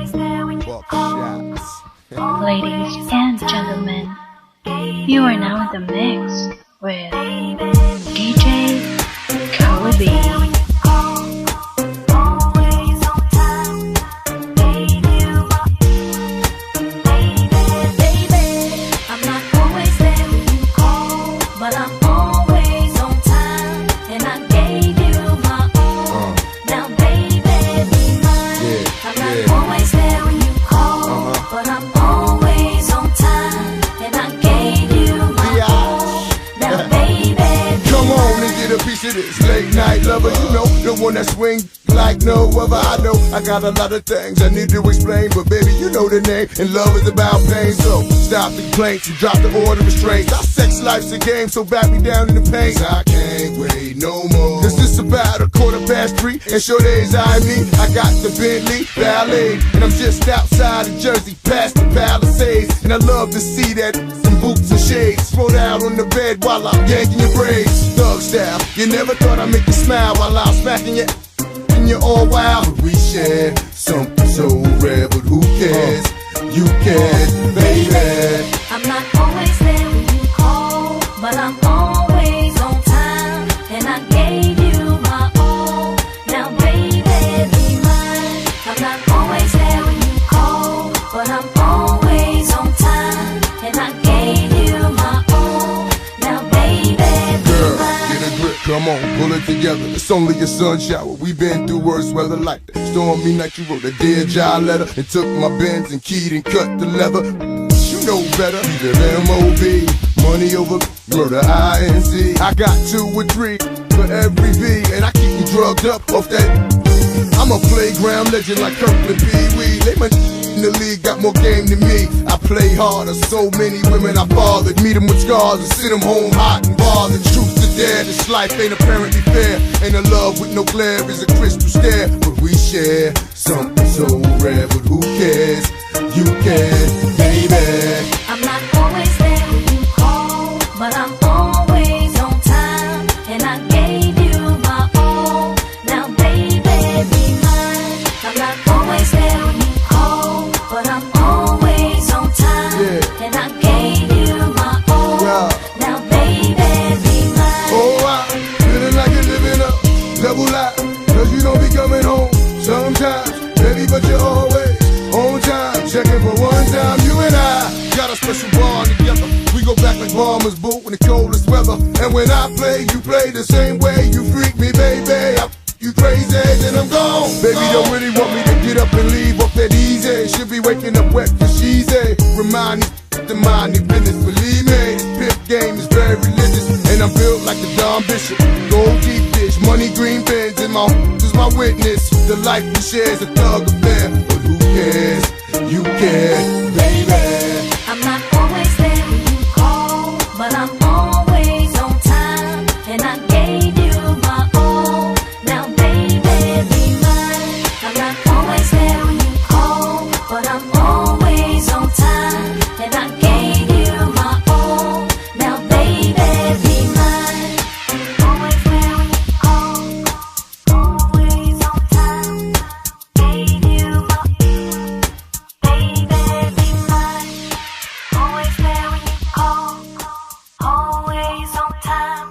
Buckshots. Ladies and gentlemen, you are now in the mix with DJ Kobe. This late night lover, you know, the one that swing like no other. I know I got a lot of things I need to explain, but baby, you know the name, and love is about pain. So stop the complaints and drop the order of restraints. Our sex life's a game, so back me down in the pain. I can't wait no more. Cause it's about 3:15, and sure days I me. I got the Bentley Ballet, and I'm just outside of Jersey, past the Palisades. And I love to see that in boots and shades, thrown out on the bed while I'm yanking your braids. Thug style, you never thought I'd make you smile while I'm smacking you. And you're all wild, but we share something so rare. But who cares? You care, baby. I'm not always there when you call, but I'm always on time. And I gave you my all. Now, baby, be mine. I'm not always there when you call, but I'm always on time. And I gave you my all. Now, baby, be mine. Get a grip, come on, pull it together. It's only a sun shower. We've been through worse weather like that. Stormy night, you wrote a Dear John letter and took my Benz and keyed and cut the leather. You know better. Keep it M.O.B. Money over murder I.N.C. I got 2 or 3 for every V, and I keep you drugged up off that. I'm a playground legend like Kirkland Pee Wee. They my in the league got more game than me. I play harder. So many women I fathered. Meet them with scars and send them home hot and bothered. Truth to dare, this life ain't apparently fair. Ain't a love with no glare is a crystal stare. But we share something so rare. But who cares? You care, baby. I'm not always there when you call, but I'm always on time. And I gave you my all. Now, baby, be mine. I'm not always there when you call, but I'm always on time. Yeah. And I gave you my all. Yeah. Now, baby, be mine. Oh, I'm feeling like you're living up, double life. Cause you don't be coming home sometimes, baby, but you're always on time. Checking for one time, you and I got a special bond together. We go back like bombers boot in the coldest weather. And when I play, you play the same way. You freak me, baby. You crazy, then I'm gone. Baby, don't really want me to get up and leave off that easy. Should be waking up wet cause she's a. Remind these to mind their business. Believe me, this pimp game is very religious. And I'm built like the Don Bishop. Gold deep dish, money green pens, and my is my witness. The life we share is a thug affair. But who cares? You care, baby.